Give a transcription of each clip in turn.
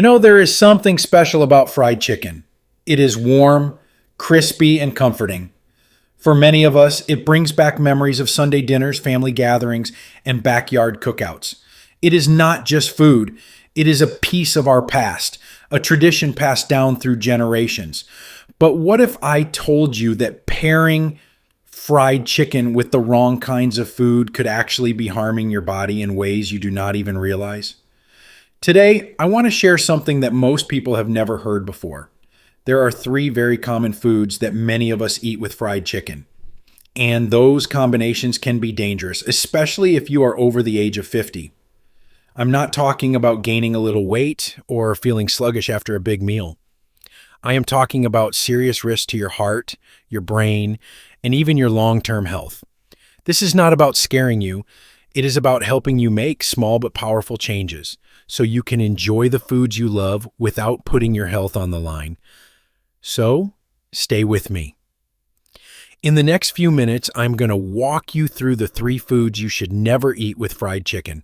There is something special about fried chicken. It is warm, crispy, and comforting. For many of us, it brings back memories of Sunday dinners, family gatherings, and backyard cookouts. It is not just food, it is a piece of our past, a tradition passed down through generations. But what if I told you that pairing fried chicken with the wrong kinds of food could actually be harming your body in ways you do not even realize? Today, I want to share something that most people have never heard before. There are three very common foods that many of us eat with fried chicken. And those combinations can be dangerous, especially if you are over the age of 50. I'm not talking about gaining a little weight or feeling sluggish after a big meal. I am talking about serious risks to your heart, your brain, and even your long-term health. This is not about scaring you. It is about helping you make small but powerful changes so you can enjoy the foods you love without putting your health on the line. So, stay with me. In the next few minutes, I'm going to walk you through the three foods you should never eat with fried chicken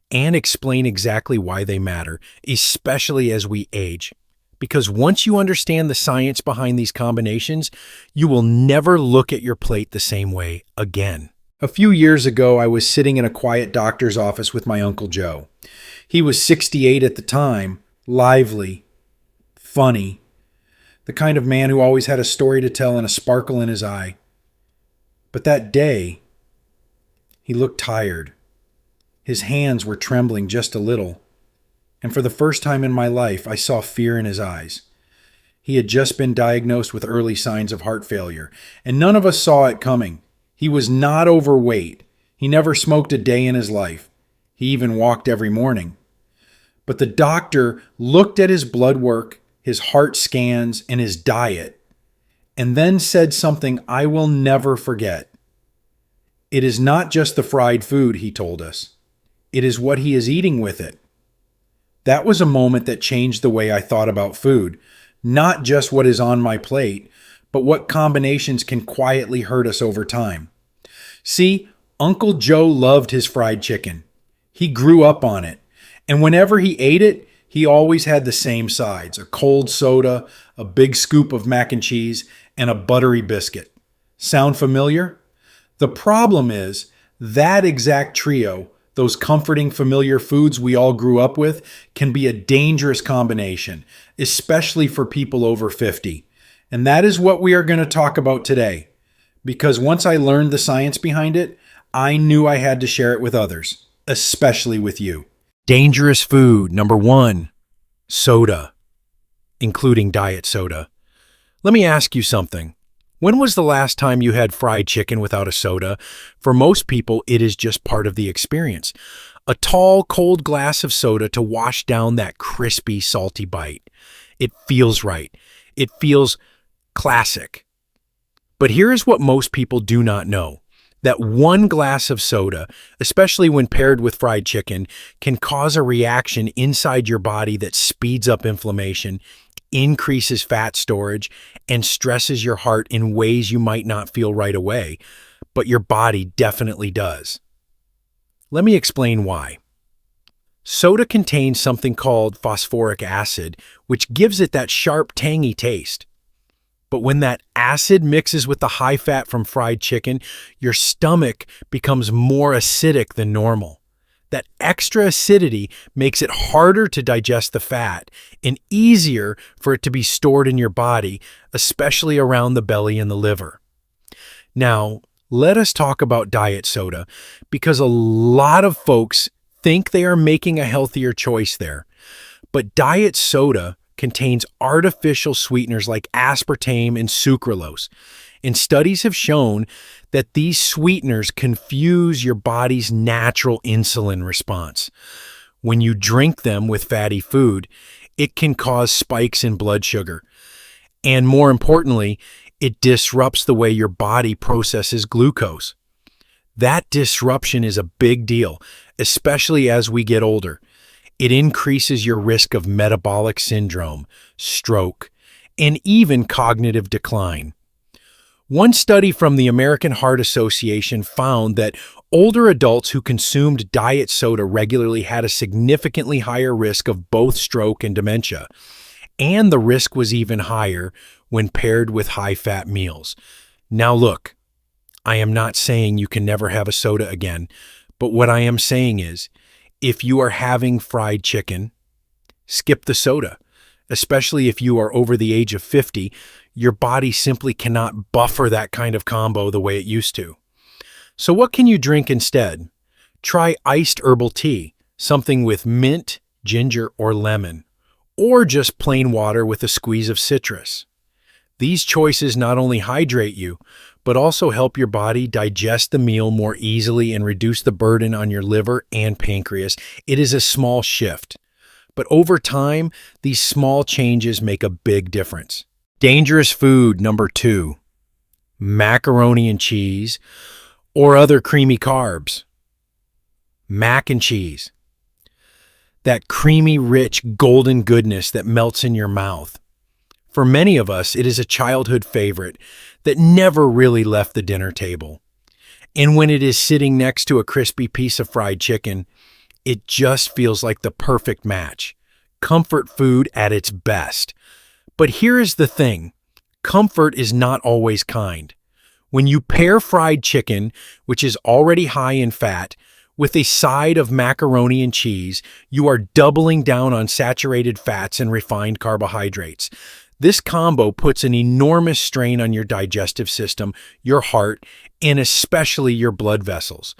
and explain exactly why they matter, especially as we age. Because once you understand the science behind these combinations, you will never look at your plate the same way again. A few years ago, I was sitting in a quiet doctor's office with my Uncle Joe. He was 68 at the time, lively, funny, the kind of man who always had a story to tell and a sparkle in his eye. But that day, he looked tired. His hands were trembling just a little, and for the first time in my life, I saw fear in his eyes. He had just been diagnosed with early signs of heart failure, and none of us saw it coming. He was not overweight. He never smoked a day in his life. He even walked every morning. But the doctor looked at his blood work, his heart scans, and his diet, and then said something I will never forget. It is not just the fried food, he told us. It is what he is eating with it. That was a moment that changed the way I thought about food, not just what is on my plate, but what combinations can quietly hurt us over time. See, Uncle Joe loved his fried chicken. He grew up on it, and whenever he ate it, he always had the same sides: a cold soda, a big scoop of mac and cheese, and a buttery biscuit. Sound familiar? The problem is that exact trio, those comforting, familiar foods we all grew up with, can be a dangerous combination, especially for people over 50. And that is what we are going to talk about today. Because once I learned the science behind it, I knew I had to share it with others, especially with you. Dangerous food number 1, soda, including diet soda. Let me ask you something. When was the last time you had fried chicken without a soda? For most people, it is just part of the experience. A tall, cold glass of soda to wash down that crispy, salty bite. It feels right. It feels classic. But here is what most people do not know. That one glass of soda, especially when paired with fried chicken, can cause a reaction inside your body that speeds up inflammation, increases fat storage, and stresses your heart in ways you might not feel right away, but your body definitely does. Let me explain why. Soda contains something called phosphoric acid, which gives it that sharp, tangy taste. But when that acid mixes with the high fat from fried chicken, your stomach becomes more acidic than normal. That extra acidity makes it harder to digest the fat and easier for it to be stored in your body, especially around the belly and the liver. Now, let us talk about diet soda, because a lot of folks think they are making a healthier choice there. But diet soda contains artificial sweeteners like aspartame and sucralose. And studies have shown that these sweeteners confuse your body's natural insulin response. When you drink them with fatty food, it can cause spikes in blood sugar. And more importantly, it disrupts the way your body processes glucose. That disruption is a big deal, especially as we get older. It increases your risk of metabolic syndrome, stroke, and even cognitive decline. One study from the American Heart Association found that Older adults who consumed diet soda regularly had a significantly higher risk of both stroke and dementia, and the risk was even higher when paired with high-fat meals. Now look, I am not saying you can never have a soda again, but what I am saying is, if you are having fried chicken, skip the soda. Especially if you are over the age of 50, your body simply cannot buffer that kind of combo the way it used to. So what can you drink instead? Try iced herbal tea, something with mint, ginger, or lemon, or just plain water with a squeeze of citrus. These choices not only hydrate you, but also help your body digest the meal more easily and reduce the burden on your liver and pancreas. It is a small shift, but over time, these small changes make a big difference. Dangerous food number 2, macaroni and cheese or other creamy carbs. Mac and cheese. That creamy, rich, golden goodness that melts in your mouth. For many of us, it is a childhood favorite that never really left the dinner table. And when it is sitting next to a crispy piece of fried chicken, it just feels like the perfect match. Comfort food at its best. But here is the thing. Comfort is not always kind. When you pair fried chicken, which is already high in fat, with a side of macaroni and cheese, you are doubling down on saturated fats and refined carbohydrates. This combo puts an enormous strain on your digestive system, your heart, and especially your blood vessels.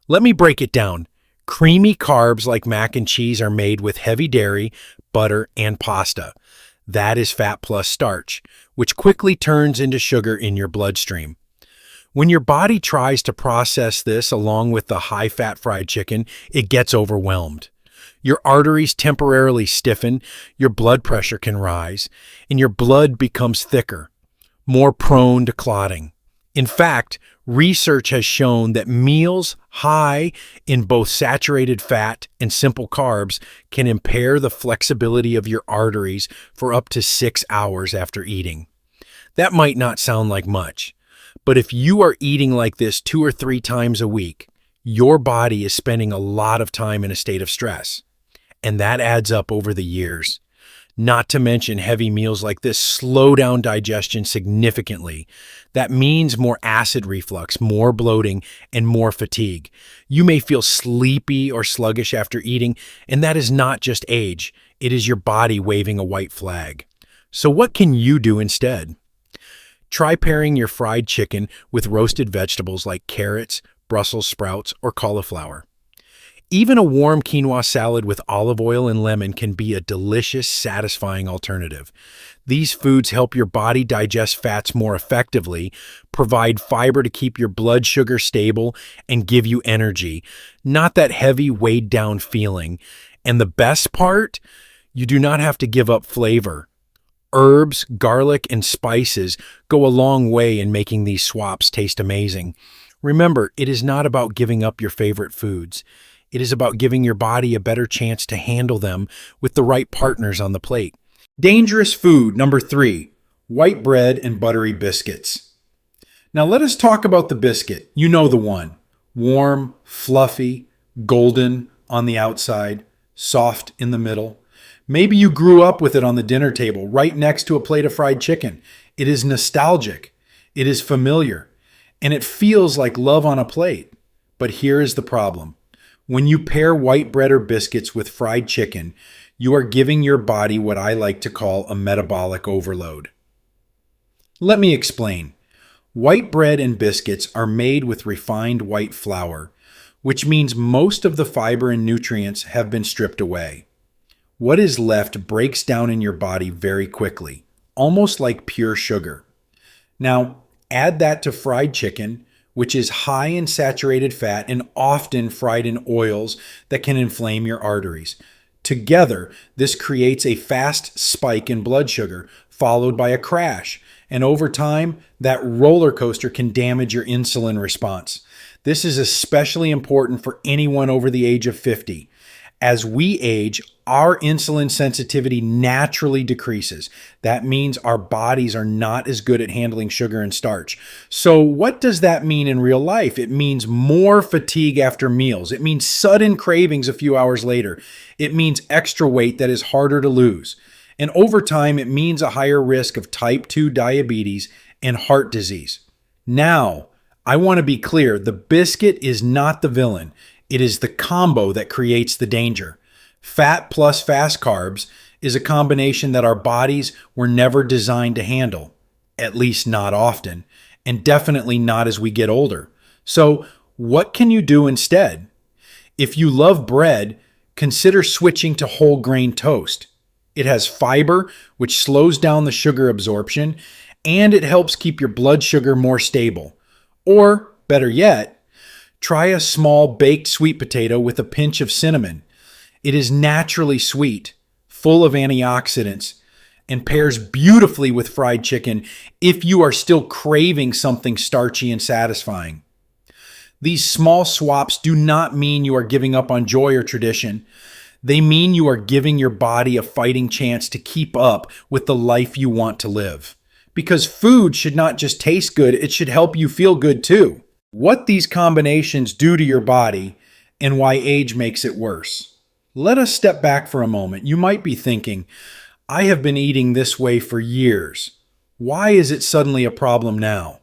Let me break it down. Creamy carbs like mac and cheese are made with heavy dairy, butter, and pasta. That is fat plus starch, which quickly turns into sugar in your bloodstream. When your body tries to process this along with the high-fat fried chicken, it gets overwhelmed. Your arteries temporarily stiffen, your blood pressure can rise, and your blood becomes thicker, more prone to clotting. In fact, research has shown that meals high in both saturated fat and simple carbs can impair the flexibility of your arteries for up to 6 hours after eating. That might not sound like much, but if you are eating like this 2 or 3 times a week, your body is spending a lot of time in a state of stress, and that adds up over the years. Not to mention heavy meals like this slow down digestion significantly. That means more acid reflux, more bloating, and more fatigue. You may feel sleepy or sluggish after eating, and that is not just age. It is your body waving a white flag. So what can you do instead? Try pairing your fried chicken with roasted vegetables like carrots, Brussels sprouts, or cauliflower. Even a warm quinoa salad with olive oil and lemon can be a delicious, satisfying alternative. These foods help your body digest fats more effectively, provide fiber to keep your blood sugar stable, and give you energy, not that heavy, weighed-down feeling. And the best part? You do not have to give up flavor. Herbs, garlic, and spices go a long way in making these swaps taste amazing. Remember, it is not about giving up your favorite foods. It is about giving your body a better chance to handle them with the right partners on the plate. Dangerous food number 3, white bread and buttery biscuits. Now let us talk about the biscuit. You know the one. Warm, fluffy, golden on the outside, soft in the middle. Maybe you grew up with it on the dinner table right next to a plate of fried chicken. It is nostalgic. It is familiar. And it feels like love on a plate. But here is the problem. When you pair white bread or biscuits with fried chicken, you are giving your body what I like to call a metabolic overload. Let me explain. White bread and biscuits are made with refined white flour, which means most of the fiber and nutrients have been stripped away. What is left breaks down in your body very quickly, almost like pure sugar. Now, add that to fried chicken, which is high in saturated fat and often fried in oils that can inflame your arteries. Together, this creates a fast spike in blood sugar, followed by a crash. And over time, that roller coaster can damage your insulin response. This is especially important for anyone over the age of 50. As we age, our insulin sensitivity naturally decreases. That means our bodies are not as good at handling sugar and starch. So what does that mean in real life? It means more fatigue after meals. It means sudden cravings a few hours later. It means extra weight that is harder to lose. And over time, it means a higher risk of type 2 diabetes and heart disease. Now, I want to be clear, the biscuit is not the villain. It is the combo that creates the danger. Fat plus fast carbs is a combination that our bodies were never designed to handle, at least not often, and definitely not as we get older. So, what can you do instead? If you love bread, consider switching to whole grain toast. It has fiber, which slows down the sugar absorption, and it helps keep your blood sugar more stable. Or, better yet, try a small baked sweet potato with a pinch of cinnamon. It is naturally sweet, full of antioxidants, and pairs beautifully with fried chicken if you are still craving something starchy and satisfying. These small swaps do not mean you are giving up on joy or tradition. They mean you are giving your body a fighting chance to keep up with the life you want to live. Because food should not just taste good, it should help you feel good too. What these combinations do to your body and why age makes it worse. Let us step back for a moment. You might be thinking, I have been eating this way for years. Why is it suddenly a problem now?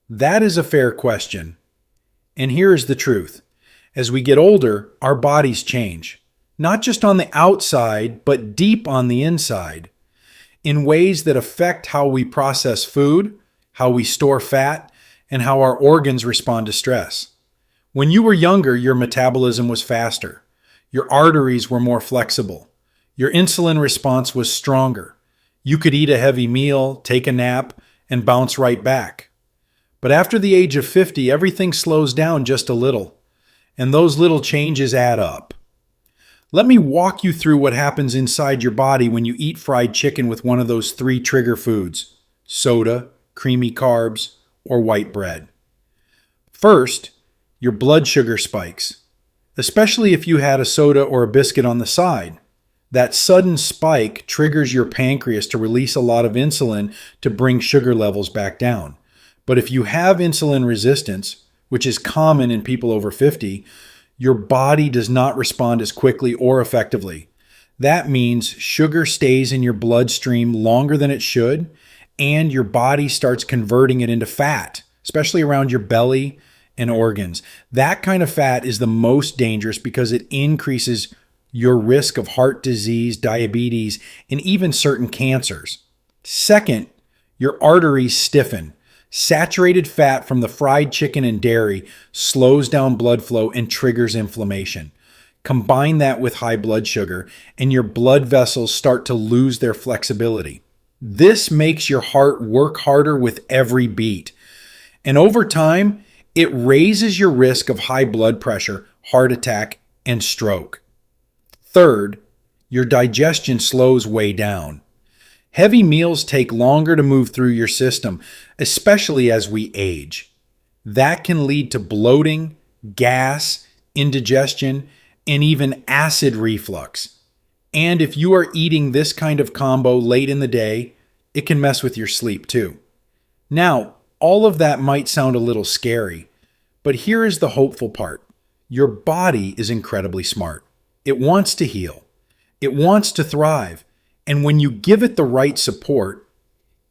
That is a fair question. And here is the truth. As we get older, our bodies change. Not just on the outside, but deep on the inside. In ways that affect how we process food, how we store fat, and how our organs respond to stress. When you were younger, your metabolism was faster. Your arteries were more flexible. Your insulin response was stronger. You could eat a heavy meal, take a nap, and bounce right back. But after the age of 50, everything slows down just a little. And those little changes add up. Let me walk you through what happens inside your body when you eat fried chicken with one of those 3 trigger foods: soda, creamy carbs, or white bread. First, your blood sugar spikes, especially if you had a soda or a biscuit on the side. That sudden spike triggers your pancreas to release a lot of insulin to bring sugar levels back down. But if you have insulin resistance, which is common in people over 50, your body does not respond as quickly or effectively. That means sugar stays in your bloodstream longer than it should, and your body starts converting it into fat, especially around your belly and organs. That kind of fat is the most dangerous because it increases your risk of heart disease, diabetes, and even certain cancers. Second, your arteries stiffen. Saturated fat from the fried chicken and dairy slows down blood flow and triggers inflammation. Combine that with high blood sugar, and your blood vessels start to lose their flexibility. This makes your heart work harder with every beat. And over time, it raises your risk of high blood pressure, heart attack, and stroke. Third, your digestion slows way down. Heavy meals take longer to move through your system, especially as we age. That can lead to bloating, gas, indigestion, and even acid reflux. And if you are eating this kind of combo late in the day, it can mess with your sleep too. Now, all of that might sound a little scary, but here is the hopeful part. Your body is incredibly smart. It wants to heal. It wants to thrive. And when you give it the right support,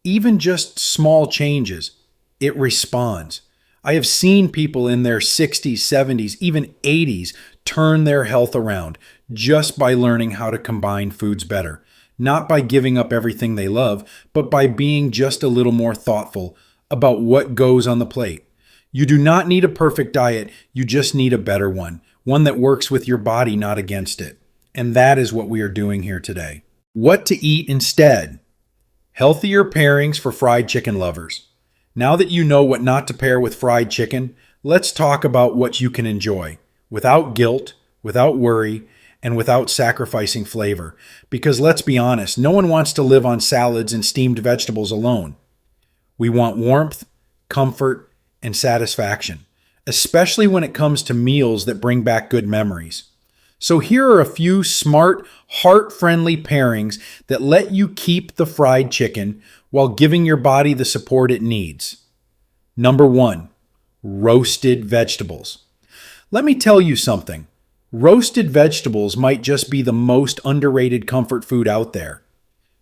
even just small changes, it responds. I have seen people in their 60s, 70s, even 80s turn their health around just by learning how to combine foods better. Not by giving up everything they love, but by being just a little more thoughtful about what goes on the plate. You do not need a perfect diet, you just need a better one that works with your body, not against it. And that is what we are doing here today. What to eat instead? Healthier pairings for fried chicken lovers. Now that you know what not to pair with fried chicken, let's talk about what you can enjoy without guilt, without worry, and without sacrificing flavor. Because let's be honest, no one wants to live on salads and steamed vegetables alone. We want warmth, comfort, and satisfaction, especially when it comes to meals that bring back good memories. So here are a few smart, heart-friendly pairings that let you keep the fried chicken while giving your body the support it needs. Number 1, roasted vegetables. Let me tell you something. Roasted vegetables might just be the most underrated comfort food out there.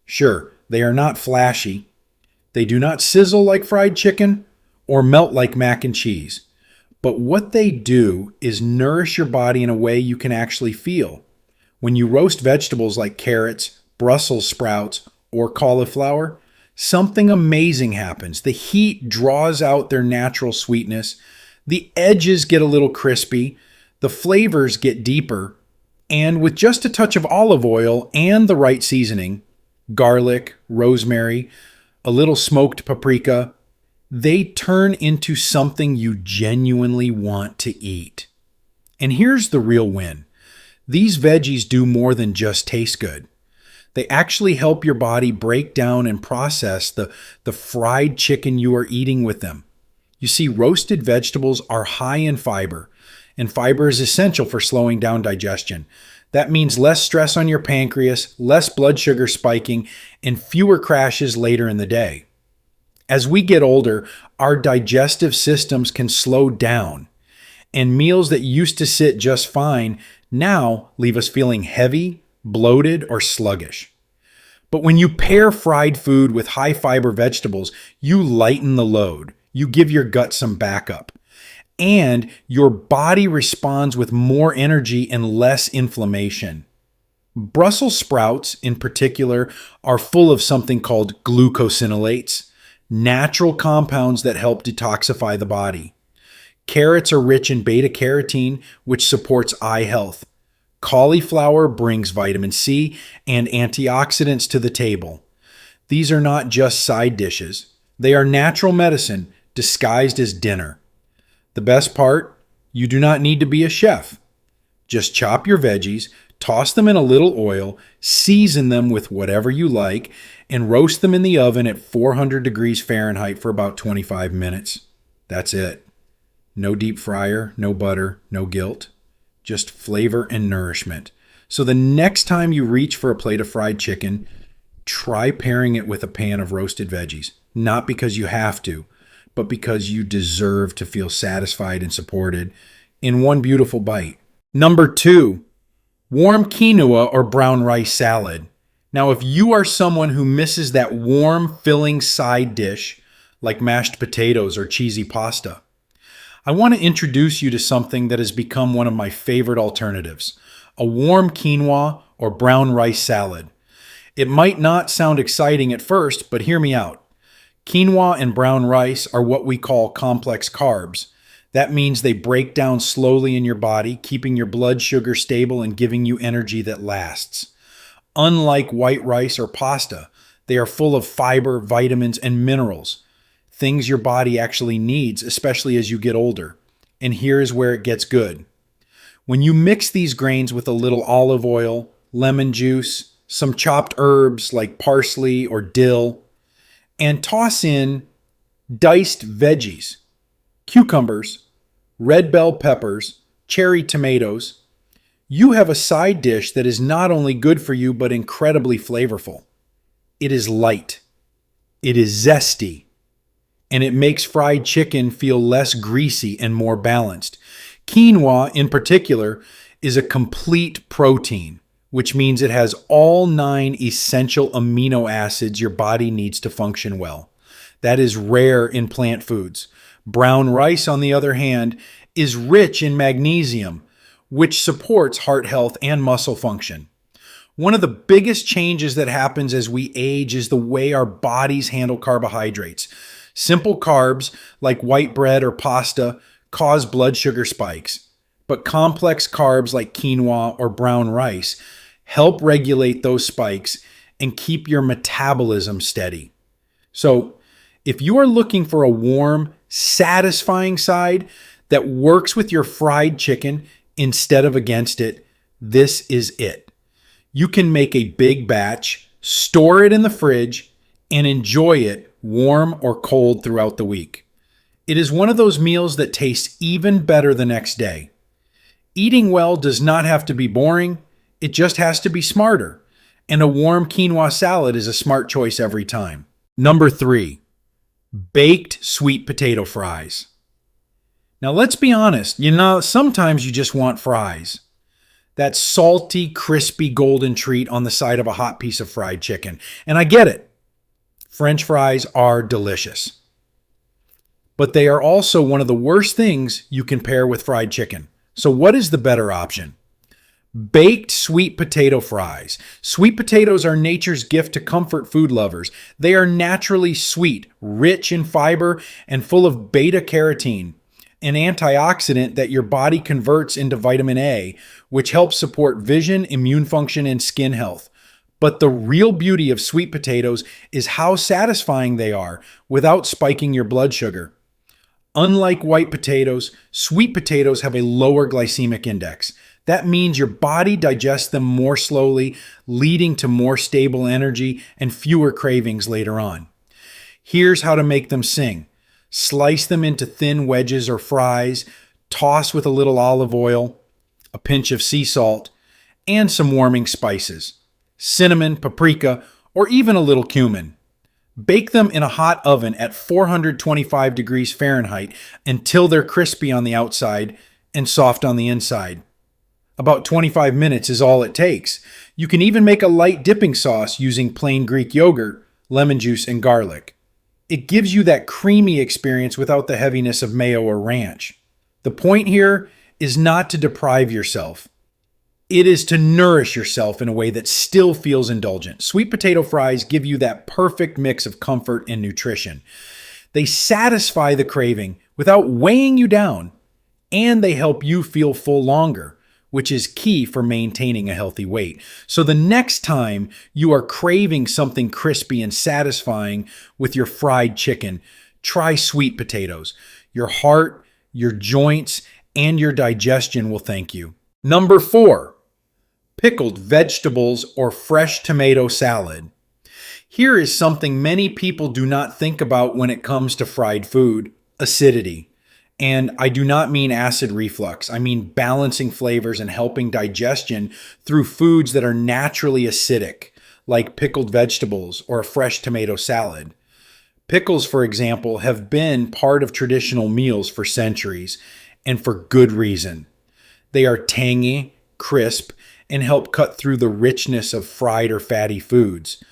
Sure, they are not flashy. They do not sizzle like fried chicken or melt like mac and cheese. But what they do is nourish your body in a way you can actually feel. When you roast vegetables like carrots, Brussels sprouts, or cauliflower, something amazing happens. The heat draws out their natural sweetness, the edges get a little crispy, the flavors get deeper, and with just a touch of olive oil and the right seasoning, garlic, rosemary, a little smoked paprika, they turn into something you genuinely want to eat. And here's the real win. These veggies do more than just taste good. They actually help your body break down and process the fried chicken you are eating with them. You see, roasted vegetables are high in fiber, and fiber is essential for slowing down digestion. That means less stress on your pancreas, less blood sugar spiking, and fewer crashes later in the day. As we get older, our digestive systems can slow down, and meals that used to sit just fine now leave us feeling heavy, bloated, or sluggish. But when you pair fried food with high fiber vegetables, you lighten the load. You give your gut some backup. And your body responds with more energy and less inflammation. Brussels sprouts, in particular, are full of something called glucosinolates, natural compounds that help detoxify the body. Carrots are rich in beta-carotene, which supports eye health. Cauliflower brings vitamin C and antioxidants to the table. These are not just side dishes. They are natural medicine disguised as dinner. The best part, you do not need to be a chef. Just chop your veggies, toss them in a little oil, season them with whatever you like, and roast them in the oven at 400 degrees Fahrenheit for about 25 minutes. That's it. No deep fryer, no butter, no guilt. Just flavor and nourishment. So the next time you reach for a plate of fried chicken, try pairing it with a pan of roasted veggies. Not because you have to, but because you deserve to feel satisfied and supported in one beautiful bite. Number 2, warm quinoa or brown rice salad. Now, if you are someone who misses that warm, filling side dish, like mashed potatoes or cheesy pasta, I want to introduce you to something that has become one of my favorite alternatives, a warm quinoa or brown rice salad. It might not sound exciting at first, but hear me out. Quinoa and brown rice are what we call complex carbs. That means they break down slowly in your body, keeping your blood sugar stable and giving you energy that lasts. Unlike white rice or pasta, they are full of fiber, vitamins, and minerals, things your body actually needs, especially as you get older. And here's where it gets good. When you mix these grains with a little olive oil, lemon juice, some chopped herbs like parsley or dill, and toss in diced veggies, cucumbers, red bell peppers, cherry tomatoes, you have a side dish that is not only good for you, but incredibly flavorful. It is light, it is zesty, and it makes fried chicken feel less greasy and more balanced. Quinoa, in particular, is a complete protein, which means it has all 9 essential amino acids your body needs to function well. That is rare in plant foods. Brown rice, on the other hand, is rich in magnesium, which supports heart health and muscle function. One of the biggest changes that happens as we age is the way our bodies handle carbohydrates. Simple carbs, like white bread or pasta, cause blood sugar spikes. But complex carbs like quinoa or brown rice help regulate those spikes and keep your metabolism steady. So, if you are looking for a warm, satisfying side that works with your fried chicken instead of against it, this is it. You can make a big batch, store it in the fridge, and enjoy it warm or cold throughout the week. It is one of those meals that tastes even better the next day. Eating well does not have to be boring, it just has to be smarter. And a warm quinoa salad is a smart choice every time. Number 3, baked sweet potato fries. Now let's be honest, sometimes you just want fries. That salty, crispy, golden treat on the side of a hot piece of fried chicken. And I get it. French fries are delicious. But they are also one of the worst things you can pair with fried chicken. So what is the better option? Baked sweet potato fries. Sweet potatoes are nature's gift to comfort food lovers. They are naturally sweet, rich in fiber, and full of beta-carotene, an antioxidant that your body converts into vitamin A, which helps support vision, immune function, and skin health. But the real beauty of sweet potatoes is how satisfying they are without spiking your blood sugar. Unlike white potatoes, sweet potatoes have a lower glycemic index. That means your body digests them more slowly, leading to more stable energy and fewer cravings later on. Here's how to make them sing. Slice them into thin wedges or fries, toss with a little olive oil, a pinch of sea salt, and some warming spices, cinnamon, paprika, or even a little cumin. Bake them in a hot oven at 425 degrees Fahrenheit until they're crispy on the outside and soft on the inside. About 25 minutes is all it takes. You can even make a light dipping sauce using plain Greek yogurt, lemon juice, and garlic. It gives you that creamy experience without the heaviness of mayo or ranch. The point here is not to deprive yourself. It is to nourish yourself in a way that still feels indulgent. Sweet potato fries give you that perfect mix of comfort and nutrition. They satisfy the craving without weighing you down, and they help you feel full longer, which is key for maintaining a healthy weight. So the next time you are craving something crispy and satisfying with your fried chicken, try sweet potatoes. Your heart, your joints, and your digestion will thank you. Number 4, pickled vegetables or fresh tomato salad. Here is something many people do not think about when it comes to fried food: acidity. And I do not mean acid reflux. I mean balancing flavors and helping digestion through foods that are naturally acidic, like pickled vegetables or a fresh tomato salad. Pickles, for example, have been part of traditional meals for centuries, and for good reason. They are tangy, crisp, and help cut through the richness of fried or fatty foods.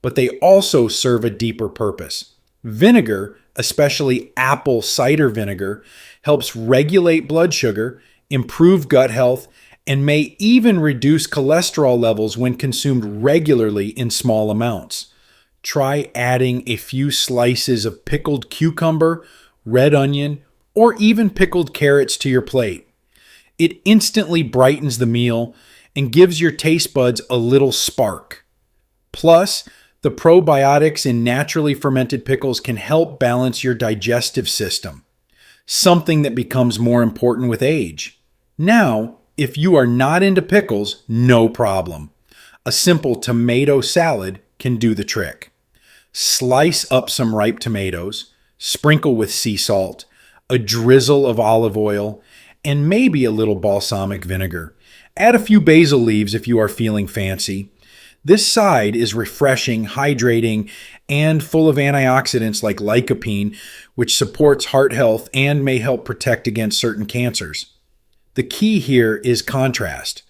But they also serve a deeper purpose. Vinegar, especially apple cider vinegar, helps regulate blood sugar, improve gut health, and may even reduce cholesterol levels when consumed regularly in small amounts. Try adding a few slices of pickled cucumber, red onion, or even pickled carrots to your plate. It instantly brightens the meal and gives your taste buds a little spark. Plus, the probiotics in naturally fermented pickles can help balance your digestive system, something that becomes more important with age. Now, if you are not into pickles, no problem. A simple tomato salad can do the trick. Slice up some ripe tomatoes, sprinkle with sea salt, a drizzle of olive oil, and maybe a little balsamic vinegar. Add a few basil leaves if you are feeling fancy. This side is refreshing, hydrating, and full of antioxidants like lycopene, which supports heart health and may help protect against certain cancers. The key here is contrast.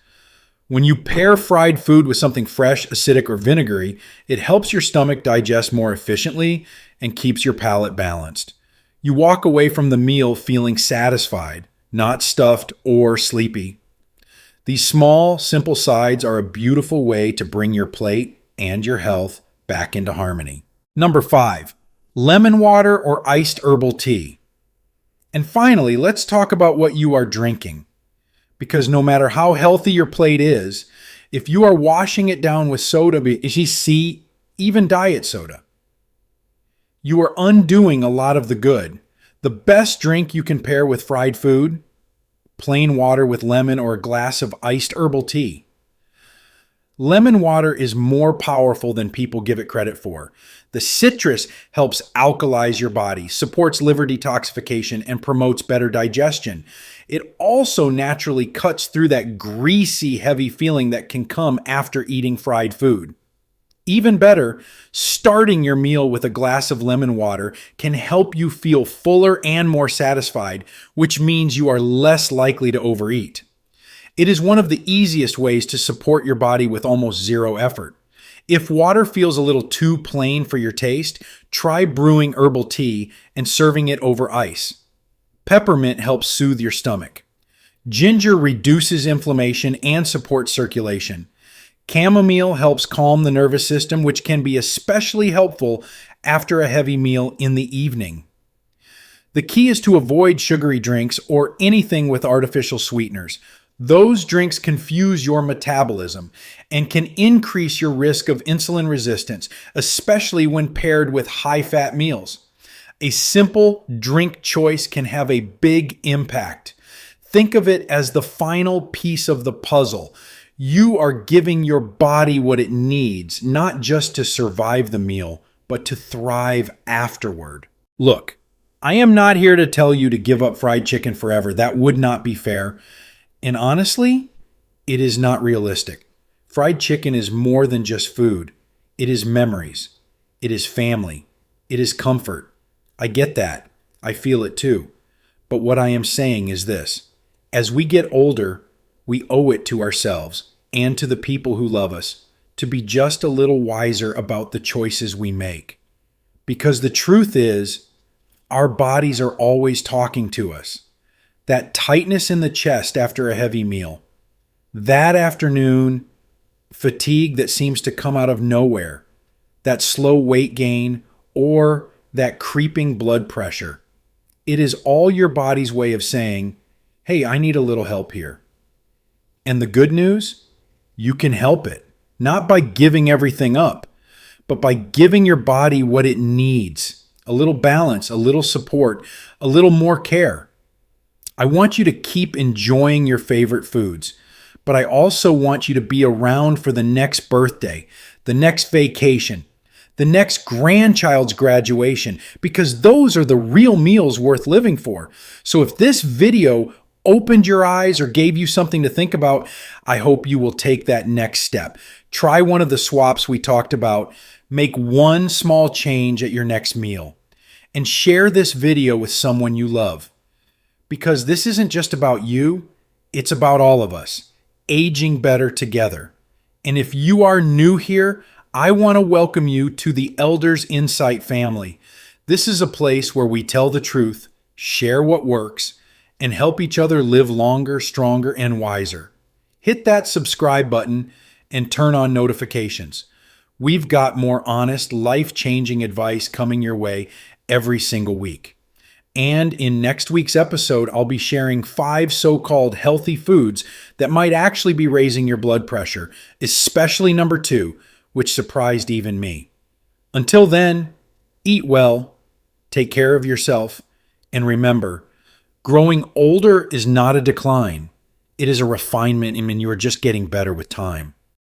When you pair fried food with something fresh, acidic, or vinegary, it helps your stomach digest more efficiently and keeps your palate balanced. You walk away from the meal feeling satisfied, not stuffed or sleepy. These small, simple sides are a beautiful way to bring your plate and your health back into harmony. Number 5, lemon water or iced herbal tea. And finally, let's talk about what you are drinking. Because no matter how healthy your plate is, if you are washing it down with soda, even diet soda, you are undoing a lot of the good. The best drink you can pair with fried food: plain water with lemon or a glass of iced herbal tea. Lemon water is more powerful than people give it credit for. The citrus helps alkalize your body, supports liver detoxification, and promotes better digestion. It also naturally cuts through that greasy, heavy feeling that can come after eating fried food. Even better, starting your meal with a glass of lemon water can help you feel fuller and more satisfied, which means you are less likely to overeat. It is one of the easiest ways to support your body with almost zero effort. If water feels a little too plain for your taste, try brewing herbal tea and serving it over ice. Peppermint helps soothe your stomach. Ginger reduces inflammation and supports circulation. Chamomile helps calm the nervous system, which can be especially helpful after a heavy meal in the evening. The key is to avoid sugary drinks or anything with artificial sweeteners. Those drinks confuse your metabolism and can increase your risk of insulin resistance, especially when paired with high-fat meals. A simple drink choice can have a big impact. Think of it as the final piece of the puzzle. You are giving your body what it needs, not just to survive the meal, but to thrive afterward. Look, I am not here to tell you to give up fried chicken forever. That would not be fair. And honestly, it is not realistic. Fried chicken is more than just food. It is memories. It is family. It is comfort. I get that. I feel it too. But what I am saying is this. As we get older, we owe it to ourselves and to the people who love us to be just a little wiser about the choices we make. Because the truth is, our bodies are always talking to us. That tightness in the chest after a heavy meal, that afternoon fatigue that seems to come out of nowhere, that slow weight gain, or that creeping blood pressure. It is all your body's way of saying, hey, I need a little help here. And the good news, you can help it, not by giving everything up, but by giving your body what it needs, a little balance, a little support, a little more care. I want you to keep enjoying your favorite foods, but I also want you to be around for the next birthday, the next vacation, the next grandchild's graduation, because those are the real meals worth living for. So if this video opened your eyes or gave you something to think about, I hope you will take that next step. Try one of the swaps we talked about. Make one small change at your next meal, and share this video with someone you love. Because this isn't just about you, it's about all of us, aging better together. And if you are new here, I want to welcome you to the Elders Insight family. This is a place where we tell the truth, share what works, and help each other live longer, stronger, and wiser. Hit that subscribe button and turn on notifications. We've got more honest, life-changing advice coming your way every single week. And in next week's episode, I'll be sharing 5 so-called healthy foods that might actually be raising your blood pressure, especially number 2, which surprised even me. Until then, eat well, take care of yourself, and remember, growing older is not a decline. It is a refinement, and you are just getting better with time.